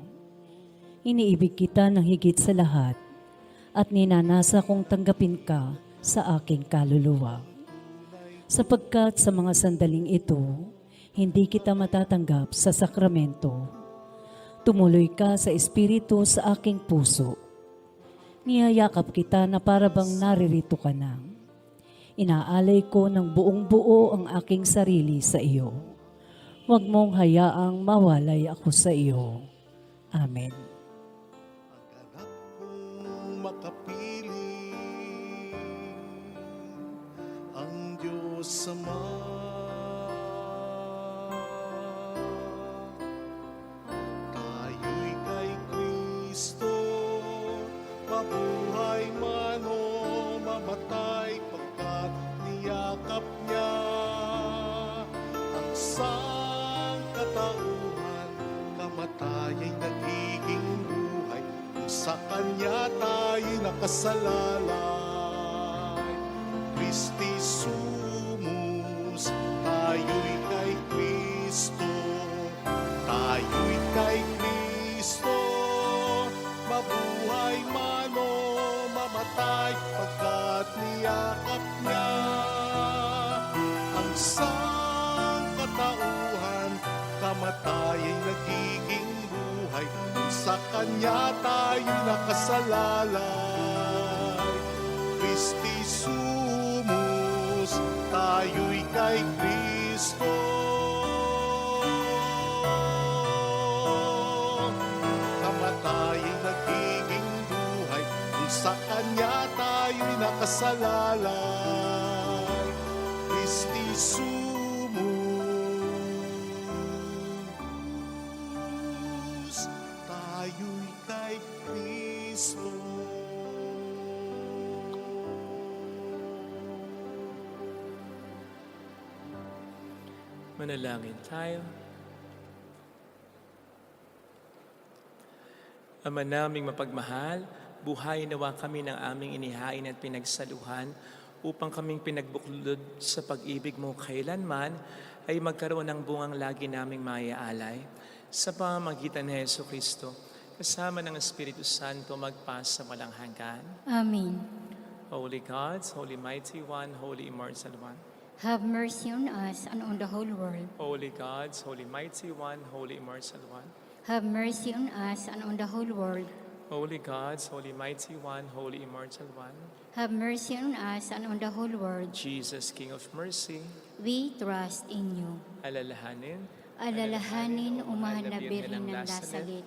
Iniibig kita ng higit sa lahat at ninanasa kong tanggapin ka sa aking kaluluwa. Sapagkat sa mga sandaling ito, hindi kita matatanggap sa sakramento. Tumuloy ka sa Espiritu sa aking puso. Niyayakap kita na para bang naririto ka na. Inaalay ko ng buong buo ang aking sarili sa iyo. Huwag mong hayaang mawalay ako sa iyo. Amen. Ang anak kong makapili, ang Diyos Ama. Tayo'y kay Kristo, mabuhay man o mamatay, pagkat niyakap niya ang sangkatauhan. Kamatay ay nagiging buhay, kung sa Kanya tayo'y nakasalalay. Christi sumus, tayo'y kay Kristo, tayo'y kay Kristo, mabuhay man o mamatay, pagkat niyakap niya ang sangkatauhan. Kamatay ay nagiging buhay, kung sa Kanya tayo'y nakasalalay. Christi sumus, tayo'y kay Kristo, kamatay ay nagiging buhay, kung sa Kanya tayo'y nakasalalay. Christi sumus, tayo'y kay Kristo. Manalangin tayo. Ama naming mapagmahal, buhay nawa kami ng aming inihain at pinagsaluhan upang kaming pinagbuklod sa pag-ibig mo kailanman ay magkaroon ng bungang lagi naming maiaalay. Sa pamamagitan ni Hesu Kristo, kasama ng Espiritu Santo, magpasa walang hanggan. Amen. Holy God, Holy Mighty One, Holy Immortal One. Have mercy on us and on the whole world. Holy God, Holy Mighty One, Holy Immortal One. Have mercy on us and on the whole world. Holy God, Holy Mighty One, Holy Immortal One. Have mercy on us and on the whole world. Jesus, King of Mercy, We trust in you. alalahanin, Alalahanin, umahal na Birhen ng Nazaret.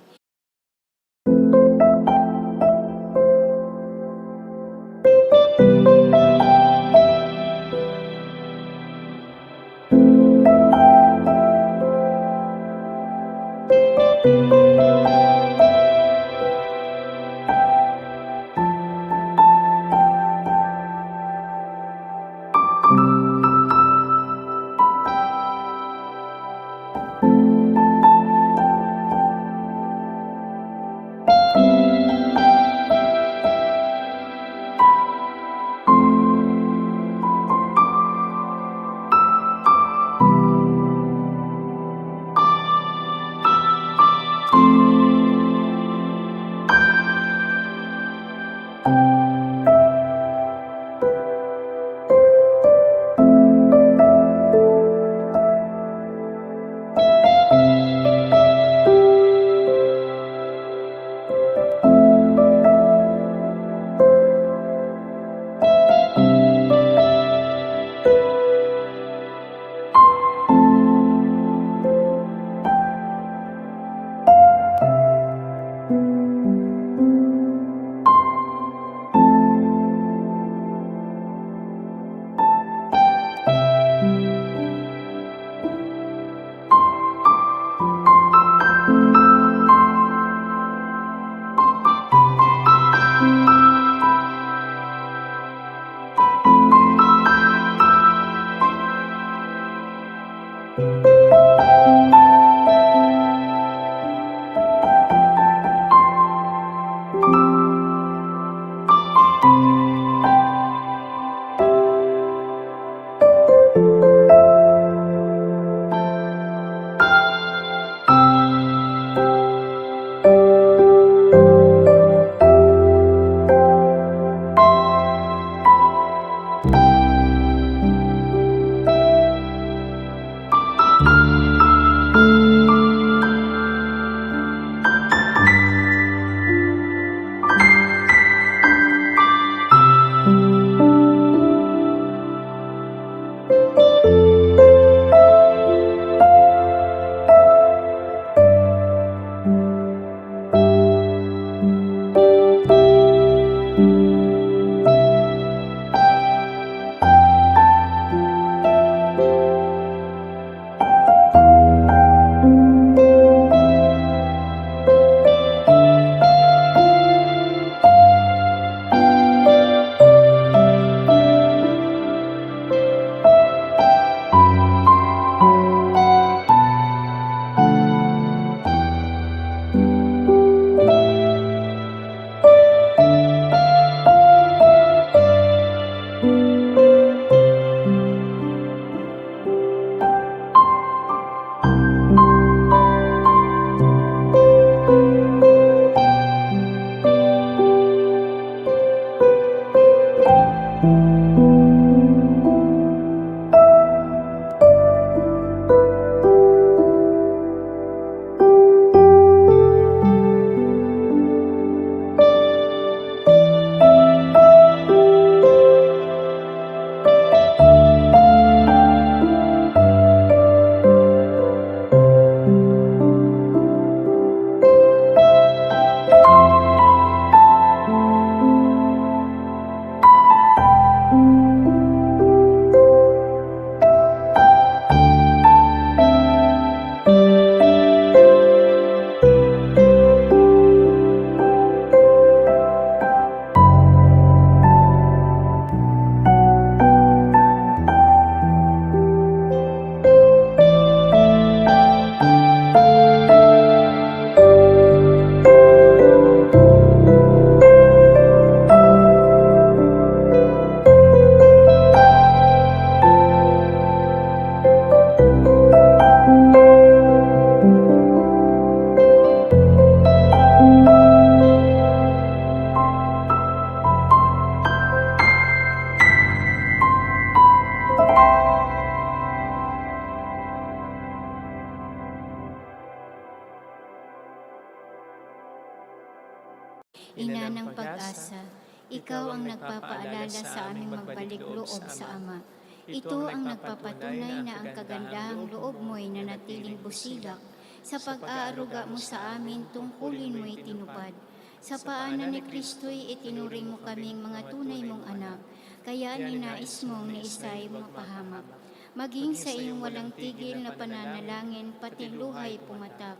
ina ng pag-asa, ikaw ang nagpapaalala sa aming magbalik loob sa Ama. Ito ang nagpapatunay na ang kagandahang loob mo'y nanatiling busilak. Sa pag-aaruga mo sa amin, tungkulin mo'y tinupad. Sa paanan ni Kristo'y itinuring mo kaming mga tunay mong anak, kaya ninais mong ni isa'y mapahamak. Maging sa iyong walang tigil na pananalangin, pati luhay pumatak.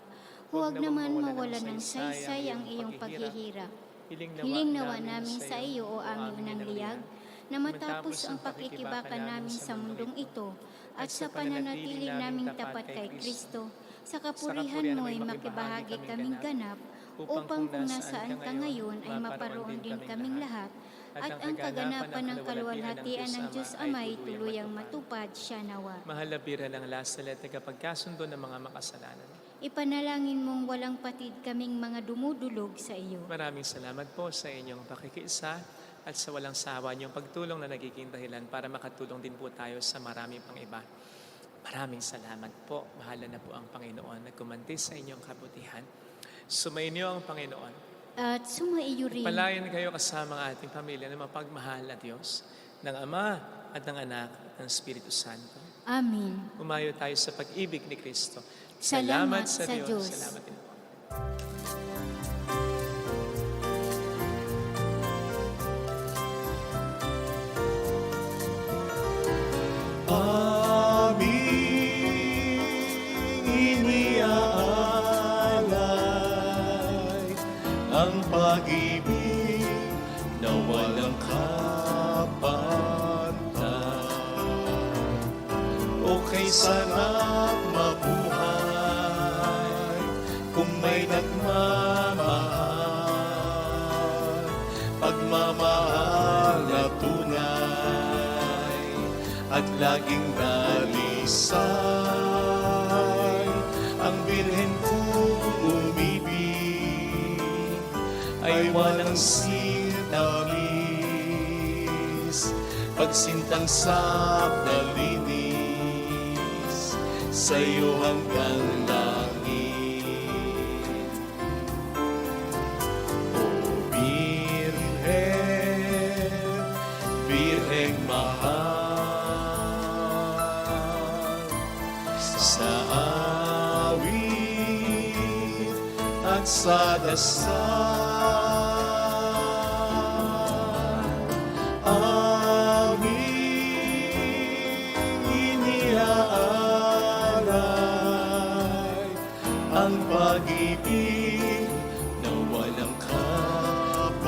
Huwag naman mawala ng saysay ang iyong paghihirap. Hiling nawa namin sa iyo, o aming unang liyag, na matapos ang pakikibakan namin sa mundong ito at sa pananatili naming tapat kay Kristo, sa kapurihan mo'y makibahagi kaming ganap, upang kung nasaan ka ngayon ay maparoon din kaming lahat, at ang kaganapan ng kaluwalhatian ng Diyos Ama'y tuluyang matupad siya nawa. Mahal na bira ng lasal at tagapagkasundo ng mga makasalanan. Ipanalangin mong walang patid kaming mga dumudulog sa iyo. Maraming salamat po sa inyong pakikiisa at sa walang sawa niyong pagtulong na nagiging dahilan para makatulong din po tayo sa marami pang iba. Maraming salamat po. Bahala na po ang Panginoon na kumanti sa inyong kabutihan. Sumainyo ang Panginoon. At sumaiyo rin. Palayan kayo kasama ang ating pamilya na mapagmahal na Diyos, ng Ama at ng Anak at ng Espiritu Santo. Amen. Umayo tayo sa pag-ibig ni Kristo. Salamat sa Diyos. Salamat din po. Aming iniaalay ang pag-ibig na walang kapantay. O kay sarap mabuhay kung may nagmamahal, pagmamahal na tunay at laging dalisay. Ang birhen kong umibig ay walang sintamis, pagsintang sak na linis sa'yo hanggang langit. O Birhen, Birheng mahal, sa awit at sa dasal, aming iniaalay ang pag-ibig na walang kapantay.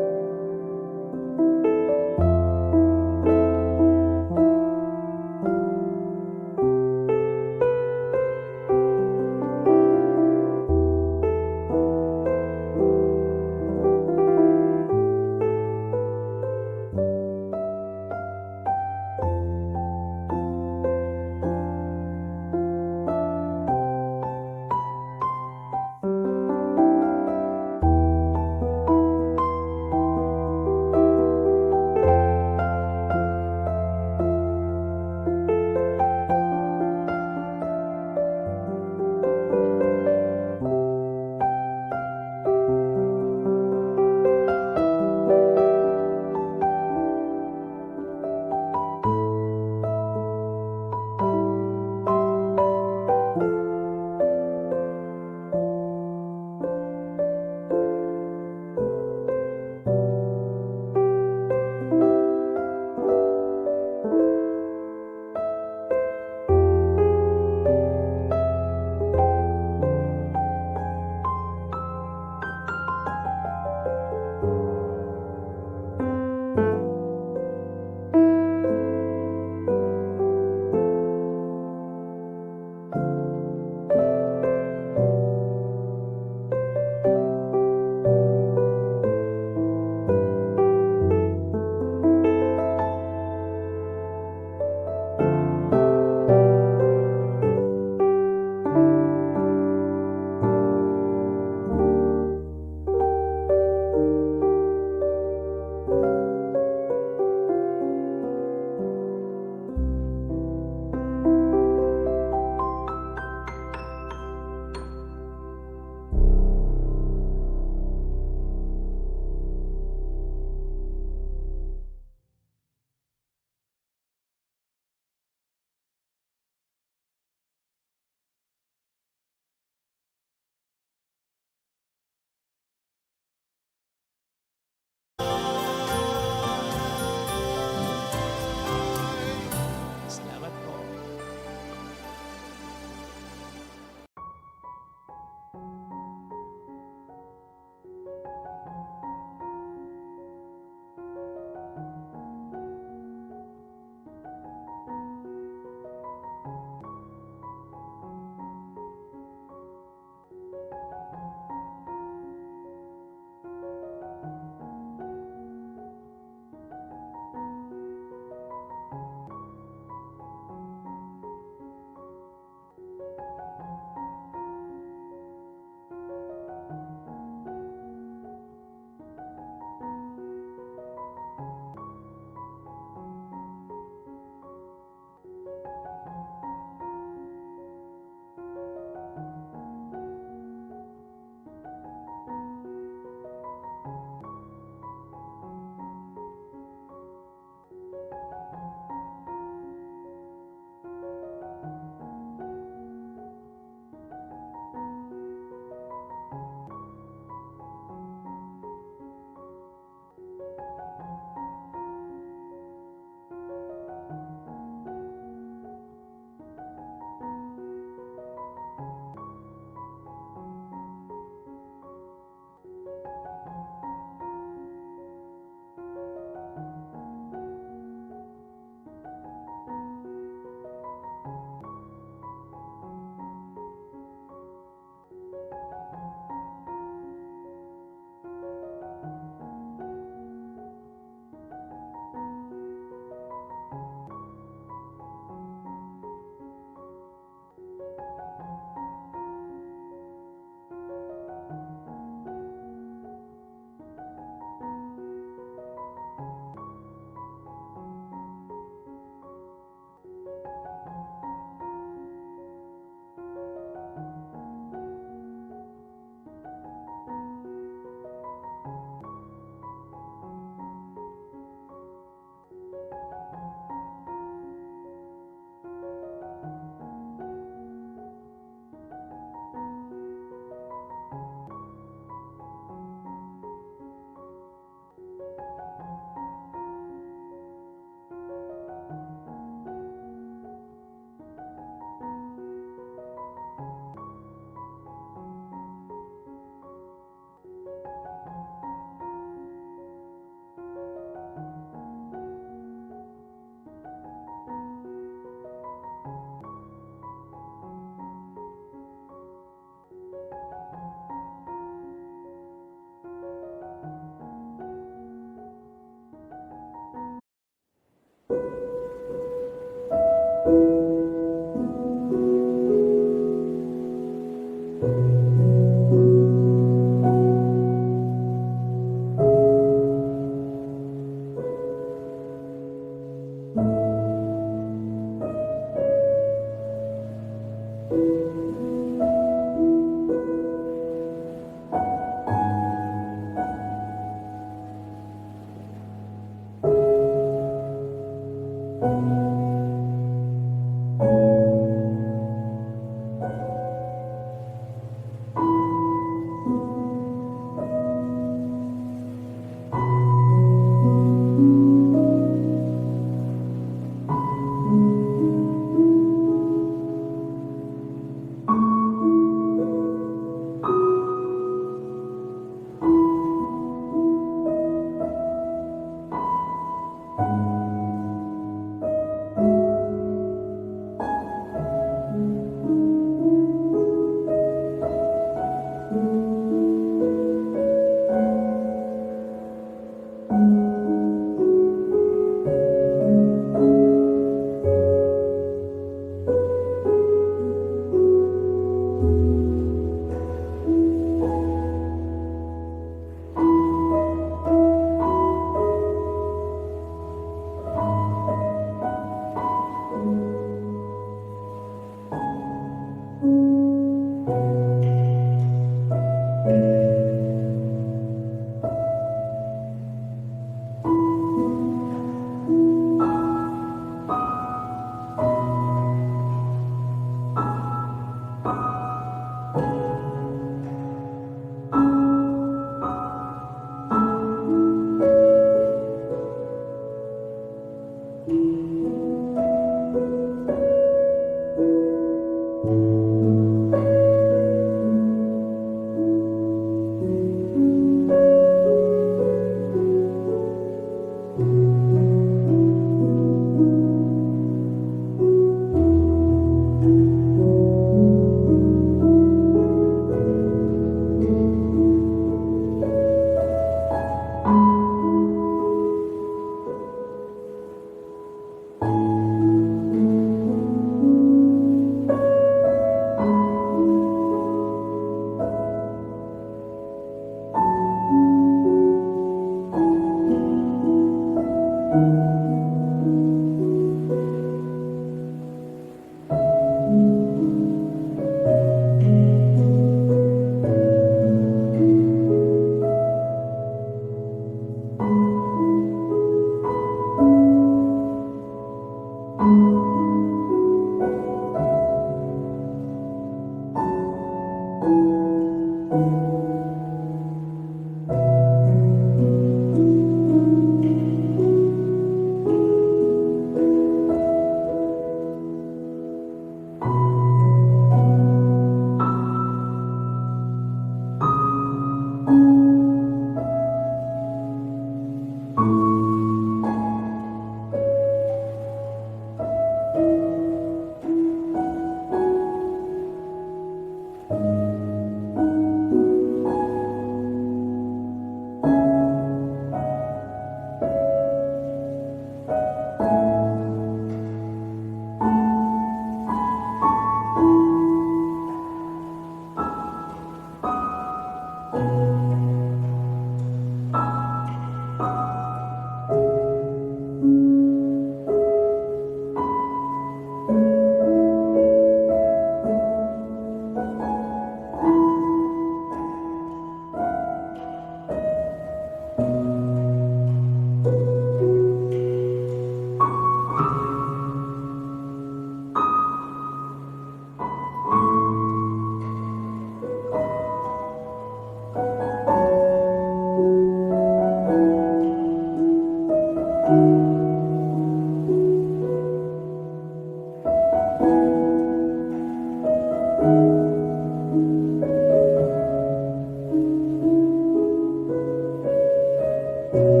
Amen.